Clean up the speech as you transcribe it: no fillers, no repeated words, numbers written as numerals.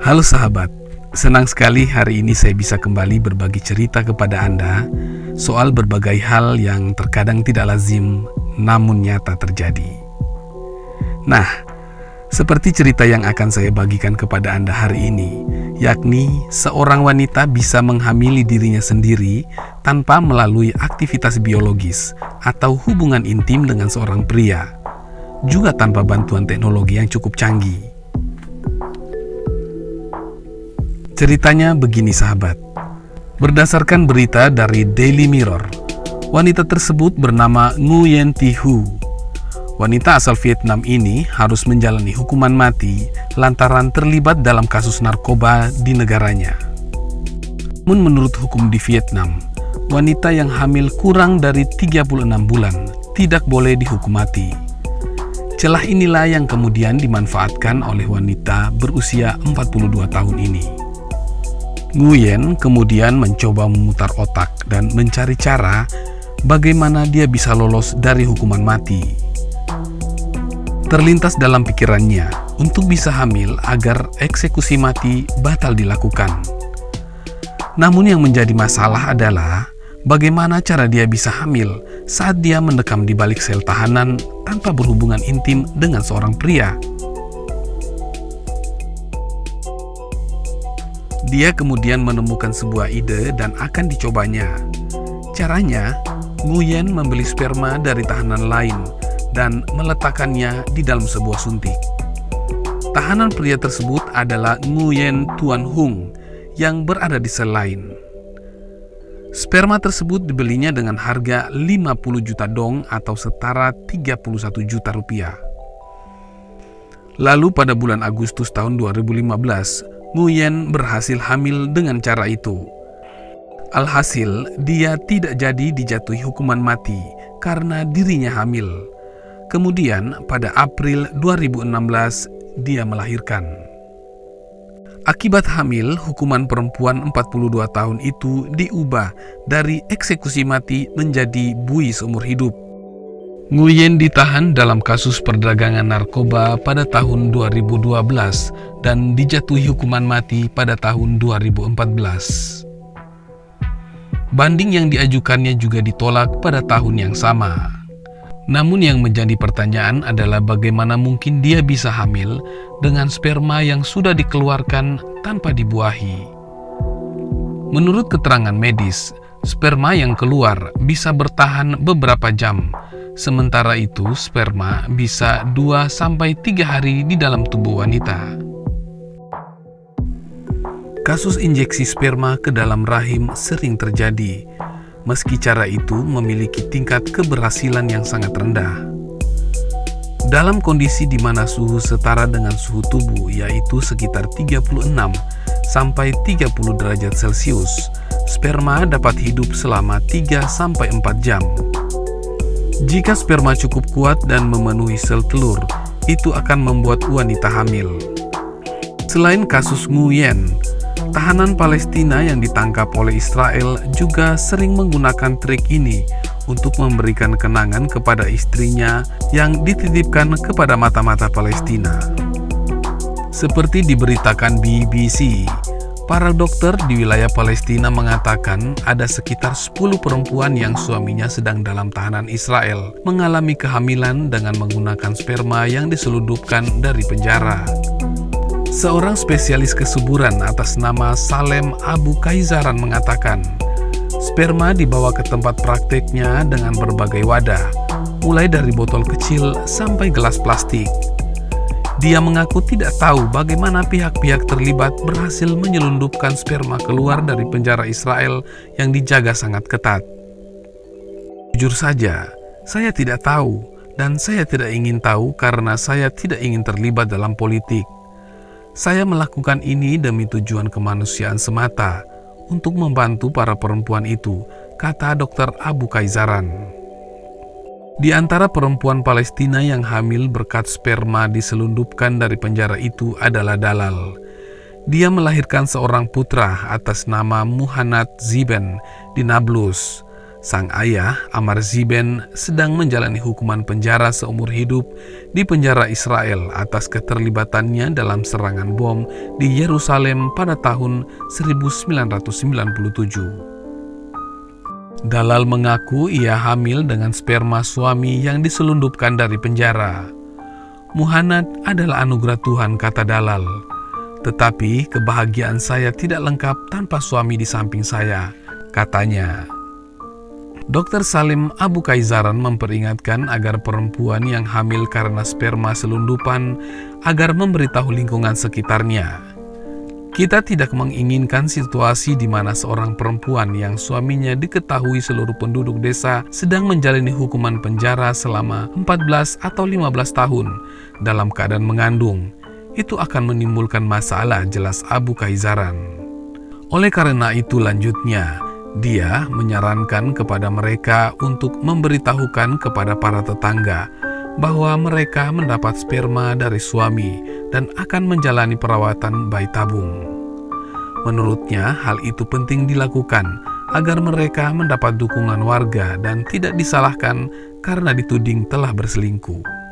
Halo sahabat, senang sekali hari ini saya bisa kembali berbagi cerita kepada Anda soal berbagai hal yang terkadang tidak lazim namun nyata terjadi. Nah, seperti cerita yang akan saya bagikan kepada Anda hari ini, yakni seorang wanita bisa menghamili dirinya sendiri tanpa melalui aktivitas biologis atau hubungan intim dengan seorang pria, juga tanpa bantuan teknologi yang cukup canggih. Ceritanya begini sahabat, berdasarkan berita dari Daily Mirror, wanita tersebut bernama Nguyen Thi Hu. Wanita asal Vietnam ini harus menjalani hukuman mati lantaran terlibat dalam kasus narkoba di negaranya. Namun menurut hukum di Vietnam, wanita yang hamil kurang dari 36 bulan tidak boleh dihukum mati. Celah inilah yang kemudian dimanfaatkan oleh wanita berusia 42 tahun ini. Nguyen kemudian mencoba memutar otak dan mencari cara bagaimana dia bisa lolos dari hukuman mati. Terlintas dalam pikirannya untuk bisa hamil agar eksekusi mati batal dilakukan. Namun yang menjadi masalah adalah bagaimana cara dia bisa hamil saat dia mendekam di balik sel tahanan tanpa berhubungan intim dengan seorang pria. Dia kemudian menemukan sebuah ide dan akan dicobanya. Caranya, Nguyen membeli sperma dari tahanan lain dan meletakkannya di dalam sebuah suntik. Tahanan pria tersebut adalah Nguyen Tuan Hung yang berada di sel lain. Sperma tersebut dibelinya dengan harga 50 juta dong atau setara 31 juta rupiah. Lalu pada bulan Agustus tahun 2015, Nguyen berhasil hamil dengan cara itu. Alhasil, dia tidak jadi dijatuhi hukuman mati karena dirinya hamil. Kemudian, pada April 2016, dia melahirkan. Akibat hamil, hukuman perempuan 42 tahun itu diubah dari eksekusi mati menjadi buih seumur hidup. Nguyen ditahan dalam kasus perdagangan narkoba pada tahun 2012 dan dijatuhi hukuman mati pada tahun 2014. Banding yang diajukannya juga ditolak pada tahun yang sama. Namun yang menjadi pertanyaan adalah bagaimana mungkin dia bisa hamil dengan sperma yang sudah dikeluarkan tanpa dibuahi. Menurut keterangan medis, sperma yang keluar bisa bertahan beberapa jam. Sementara itu, sperma bisa 2-3 hari di dalam tubuh wanita. Kasus injeksi sperma ke dalam rahim sering terjadi, meski cara itu memiliki tingkat keberhasilan yang sangat rendah. Dalam kondisi di mana suhu setara dengan suhu tubuh, yaitu sekitar 36-30 derajat Celcius, sperma dapat hidup selama 3-4 jam. Jika sperma cukup kuat dan memenuhi sel telur, itu akan membuat wanita hamil. Selain kasus Nguyen, tahanan Palestina yang ditangkap oleh Israel juga sering menggunakan trik ini untuk memberikan kenangan kepada istrinya yang dititipkan kepada mata-mata Palestina. Seperti diberitakan BBC, para dokter di wilayah Palestina mengatakan ada sekitar 10 perempuan yang suaminya sedang dalam tahanan Israel mengalami kehamilan dengan menggunakan sperma yang diselundupkan dari penjara. Seorang spesialis kesuburan atas nama Salem Abu Kaizaran mengatakan, sperma dibawa ke tempat prakteknya dengan berbagai wadah, mulai dari botol kecil sampai gelas plastik. Dia mengaku tidak tahu bagaimana pihak-pihak terlibat berhasil menyelundupkan sperma keluar dari penjara Israel yang dijaga sangat ketat. Jujur saja, saya tidak tahu dan saya tidak ingin tahu karena saya tidak ingin terlibat dalam politik. Saya melakukan ini demi tujuan kemanusiaan semata untuk membantu para perempuan itu, kata Dr. Abu Kaizaran. Di antara perempuan Palestina yang hamil berkat sperma diselundupkan dari penjara itu adalah Dalal. Dia melahirkan seorang putra atas nama Muhannad Ziben di Nablus. Sang ayah, Amar Ziben, sedang menjalani hukuman penjara seumur hidup di penjara Israel atas keterlibatannya dalam serangan bom di Yerusalem pada tahun 1997. Dalal mengaku ia hamil dengan sperma suami yang diselundupkan dari penjara. Muhannad adalah anugerah Tuhan, kata Dalal. Tetapi kebahagiaan saya tidak lengkap tanpa suami di samping saya, katanya. Dr. Salim Abu Kaizaran memperingatkan agar perempuan yang hamil karena sperma selundupan agar memberitahu lingkungan sekitarnya. Kita tidak menginginkan situasi di mana seorang perempuan yang suaminya diketahui seluruh penduduk desa sedang menjalani hukuman penjara selama 14 atau 15 tahun dalam keadaan mengandung. Itu akan menimbulkan masalah, jelas Abu Kaizaran. Oleh karena itu, lanjutnya, dia menyarankan kepada mereka untuk memberitahukan kepada para tetangga bahwa mereka mendapat sperma dari suami dan akan menjalani perawatan bayi tabung. Menurutnya, hal itu penting dilakukan agar mereka mendapat dukungan warga dan tidak disalahkan karena dituding telah berselingkuh.